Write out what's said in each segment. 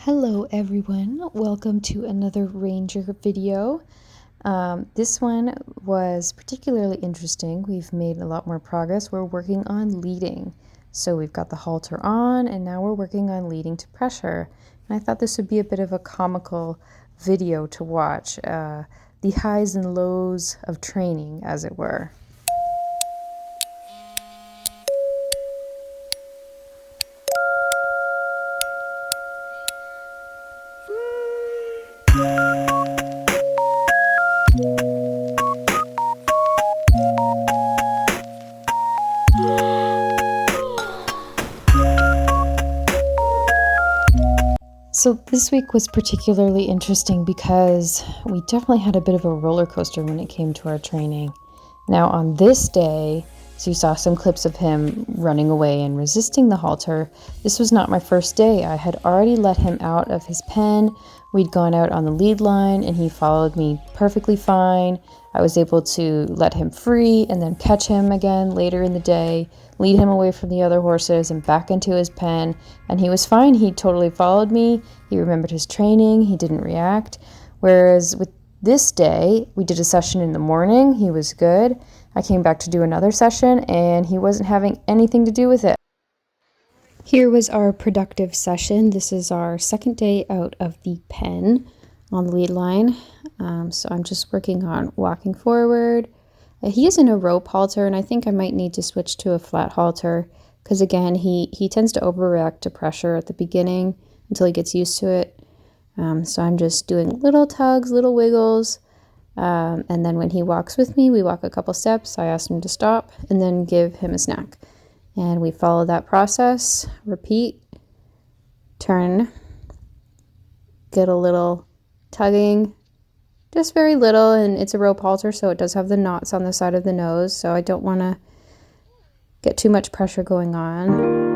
Hello everyone, welcome to another ranger video. This one was particularly interesting. We've made a lot more progress. We're working on leading. So we've got the halter on and now we're working on leading to pressure. And I thought this would be a bit of a comical video to watch, the highs and lows of training, as it were. So this week was particularly interesting because we definitely had a bit of a roller coaster when it came to our training. Now on this day, so you saw some clips of him running away and resisting the halter. This was not my first day. I had already let him out of his pen. We'd gone out on the lead line and he followed me perfectly fine. I was able to let him free and then catch him again later in the day, lead him away from the other horses and back into his pen, and he was fine. He totally followed me. He remembered his training. He didn't react. Whereas with this day, we did a session in the morning. He was good. I came back to do another session and he wasn't having anything to do with it. Here was our productive session. This is our second day out of the pen on the lead line. So I'm just working on walking forward. He is in a rope halter and I think I might need to switch to a flat halter because again, he tends to overreact to pressure at the beginning until he gets used to it. So I'm just doing little tugs, little wiggles. And then when he walks with me, we walk a couple steps. I ask him to stop and then give him a snack. And we follow that process, repeat, turn, get a little tugging, just very little, and it's a rope halter, so it does have the knots on the side of the nose, so I don't want to get too much pressure going on.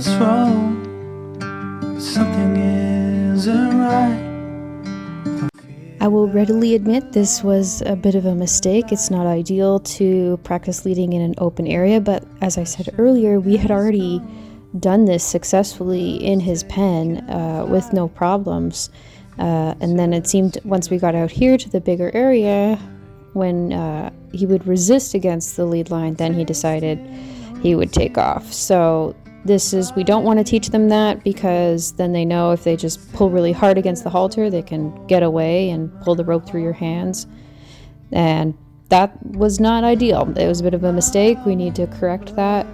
what's wrong. Something isn't right. I will readily admit this was a bit of a mistake. It's not ideal to practice leading in an open area, but as I said earlier, we had already done this successfully in his pen with no problems. And then it seemed once we got out here to the bigger area, when he would resist against the lead line, then he decided he would take off. So we don't want to teach them that, because then they know if they just pull really hard against the halter, they can get away and pull the rope through your hands. And that was not ideal. It was a bit of a mistake. We need to correct that.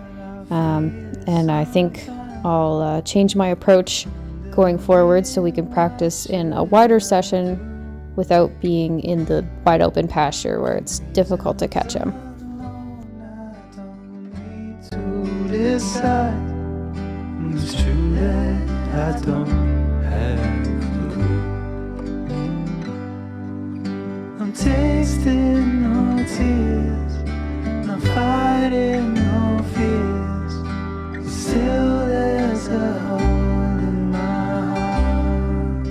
And I think I'll change my approach going forward so we can practice in a wider session without being in the wide open pasture where it's difficult to catch him. It's true that I don't have a clue. I'm tasting no tears, not fighting no fears. Still there's a hole in my heart.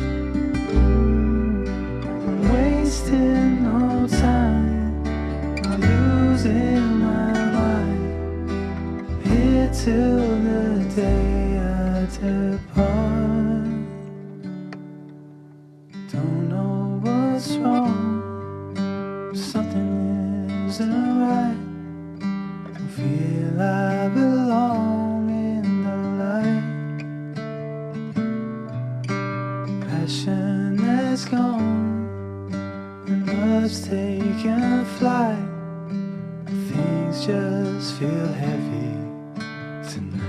I'm wasting no time, I'm losing my mind. Here till the day I depart. Don't know what's wrong, something isn't right. Don't feel I belong in the light. Passion has gone and love's taken flight. Things just feel heavy tonight.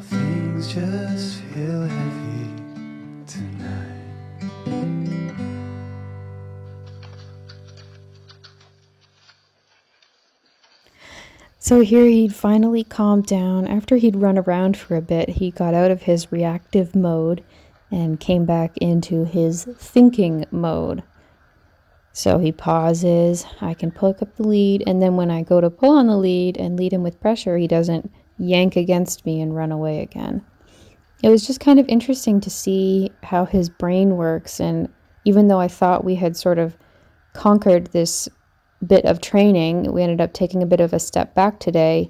Things just feel heavy tonight. So here he'd finally calmed down. After he'd run around for a bit, he got out of his reactive mode and came back into his thinking mode. So he pauses, I can pick up the lead, and then when I go to pull on the lead and lead him with pressure, he doesn't yank against me and run away again. It was just kind of interesting to see how his brain works, and even though I thought we had sort of conquered this bit of training, we ended up taking a bit of a step back today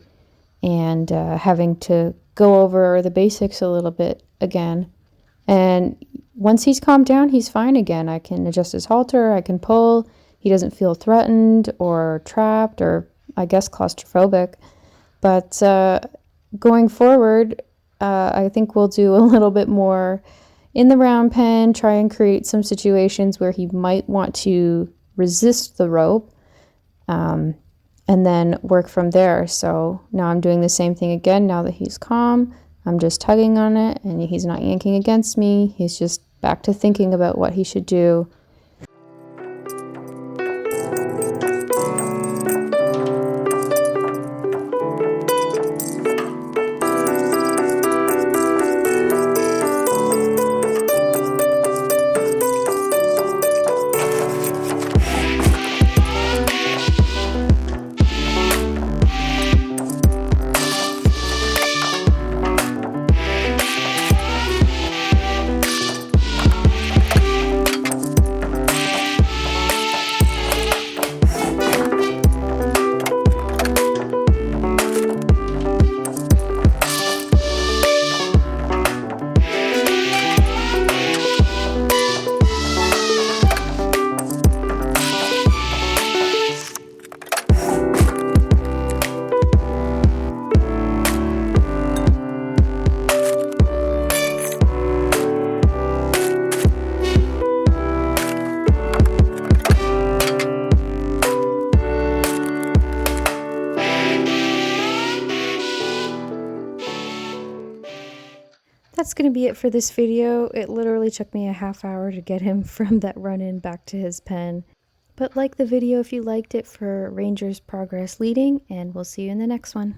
and having to go over the basics a little bit again. And once he's calmed down, he's fine again. I can adjust his halter, I can pull. He doesn't feel threatened or trapped or, I guess, claustrophobic. But going forward, I think we'll do a little bit more in the round pen, try and create some situations where he might want to resist the rope, and then work from there. So now I'm doing the same thing again. Now that he's calm, I'm just tugging on it and he's not yanking against me. He's just back to thinking about what he should do. That's going to be it for this video. It literally took me a half hour to get him from that run-in back to his pen. But like the video if you liked it for Ranger's progress leading, and we'll see you in the next one.